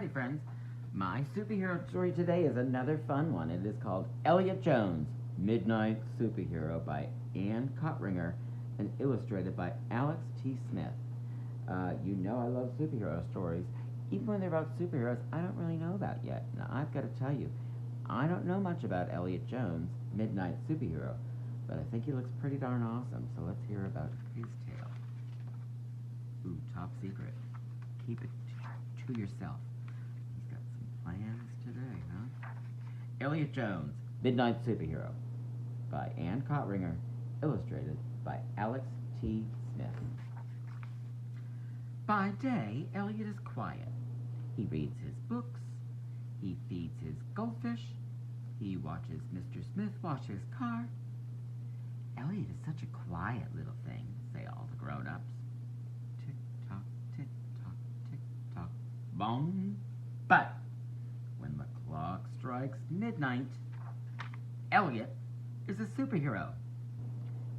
Alrighty, friends. My superhero story today is another fun one. It is called Elliot Jones, Midnight Superhero by Ann Cottringer and illustrated by Alex T. Smith. You know I love superhero stories. Even when they're about superheroes I don't really know about yet. Now, I've got to tell you, I don't know much about Elliot Jones, Midnight Superhero, but I think he looks pretty darn awesome, so let's hear about his tale. Ooh, top secret. Keep it to yourself. He's got some plans today, huh? Elliot Jones, Midnight Superhero, by Ann Cottringer, illustrated by Alex T. Smith. By day, Elliot is quiet. He reads his books. He feeds his goldfish. He watches Mr. Smith wash his car. Elliot is such a quiet little thing, say all the grown-ups. Tick-tock, tick-tock, tick-tock, bong. But when the clock strikes midnight, Elliot is a superhero.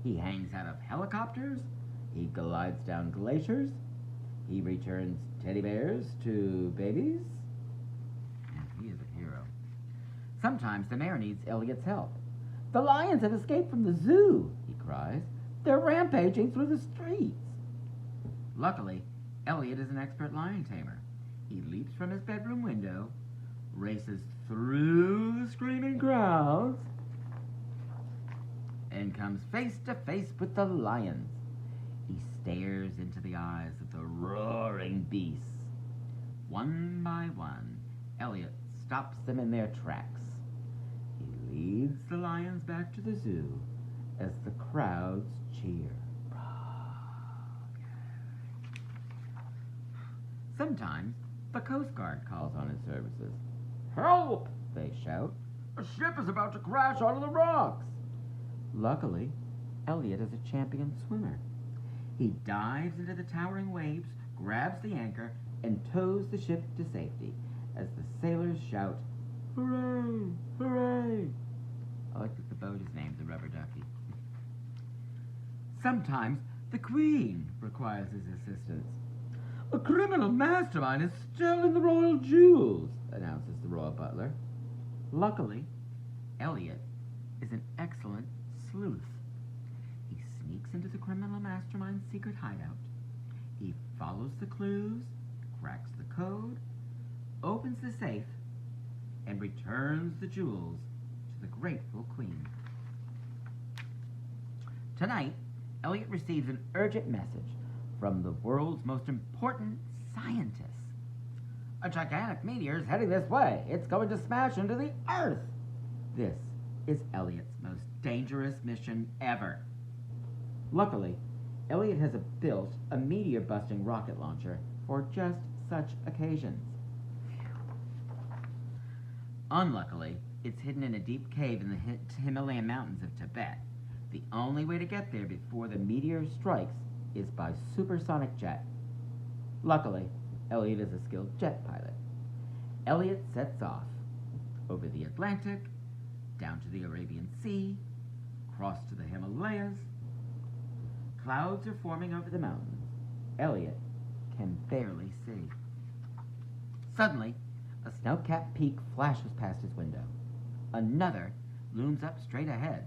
He hangs out of helicopters. He glides down glaciers. He returns teddy bears to babies. And he is a hero. Sometimes the mayor needs Elliot's help. The lions have escaped from the zoo, he cries. They're rampaging through the streets. Luckily, Elliot is an expert lion tamer. He leaps from his bedroom window, races through the screaming crowds, and comes face to face with the lions. He stares into the eyes of the roaring beasts. One by one, Elliot stops them in their tracks. He leads the lions back to the zoo as the crowds cheer. Sometimes the Coast Guard calls on his services. Help! They shout. A ship is about to crash onto the rocks. Luckily, Elliot is a champion swimmer. He dives into the towering waves, grabs the anchor, and tows the ship to safety as the sailors shout, Hooray! Hooray! I like that the boat is named the Rubber Ducky. Sometimes the Queen requires his assistance. A criminal mastermind is still in the royal jewels, announces the royal butler. Luckily, Elliot is an excellent sleuth. He sneaks into the criminal mastermind's secret hideout. He follows the clues, cracks the code, opens the safe, and returns the jewels to the grateful Queen. Tonight, Elliot receives an urgent message from the world's most important scientists. A gigantic meteor is heading this way. It's going to smash into the Earth. This is Elliot's most dangerous mission ever. Luckily, Elliot has built a meteor-busting rocket launcher for just such occasions. Unluckily, it's hidden in a deep cave in the Himalayan mountains of Tibet. The only way to get there before the meteor strikes is by supersonic jet. Luckily, Elliot is a skilled jet pilot. Elliot sets off over the Atlantic, down to the Arabian Sea, across to the Himalayas. Clouds are forming over the mountains. Elliot can barely see. Suddenly, a snow-capped peak flashes past his window. Another looms up straight ahead.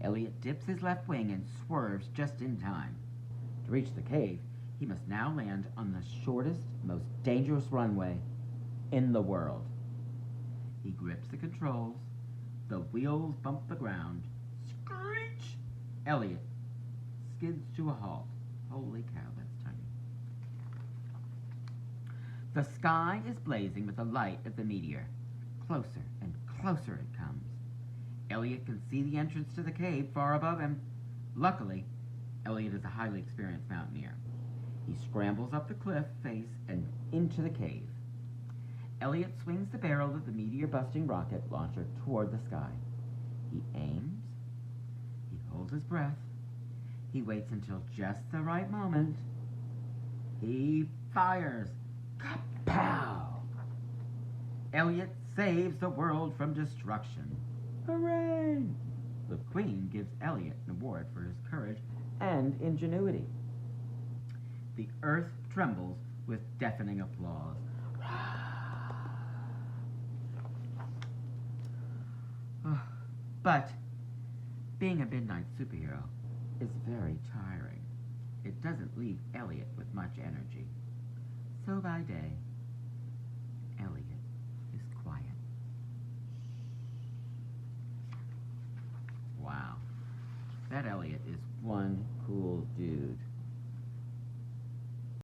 Elliot dips his left wing and swerves just in time. To reach the cave, he must now land on the shortest, most dangerous runway in the world. He grips the controls. The wheels bump the ground. Screech! Elliot skids to a halt. Holy cow, that's tiny. The sky is blazing with the light of the meteor. Closer and closer it comes. Elliot can see the entrance to the cave far above him. Luckily, Elliot is a highly experienced mountaineer. He scrambles up the cliff face and into the cave. Elliot swings the barrel of the meteor-busting rocket launcher toward the sky. He aims. He holds his breath. He waits until just the right moment. He fires. Kapow! Elliot saves the world from destruction. Hooray! The Queen gives Elliot an award for his courage and ingenuity. The earth trembles with deafening applause. But being a midnight superhero is very tiring. It doesn't leave Elliot with much energy. So by day, Elliot is quiet. Wow. That Elliot is one cool dude.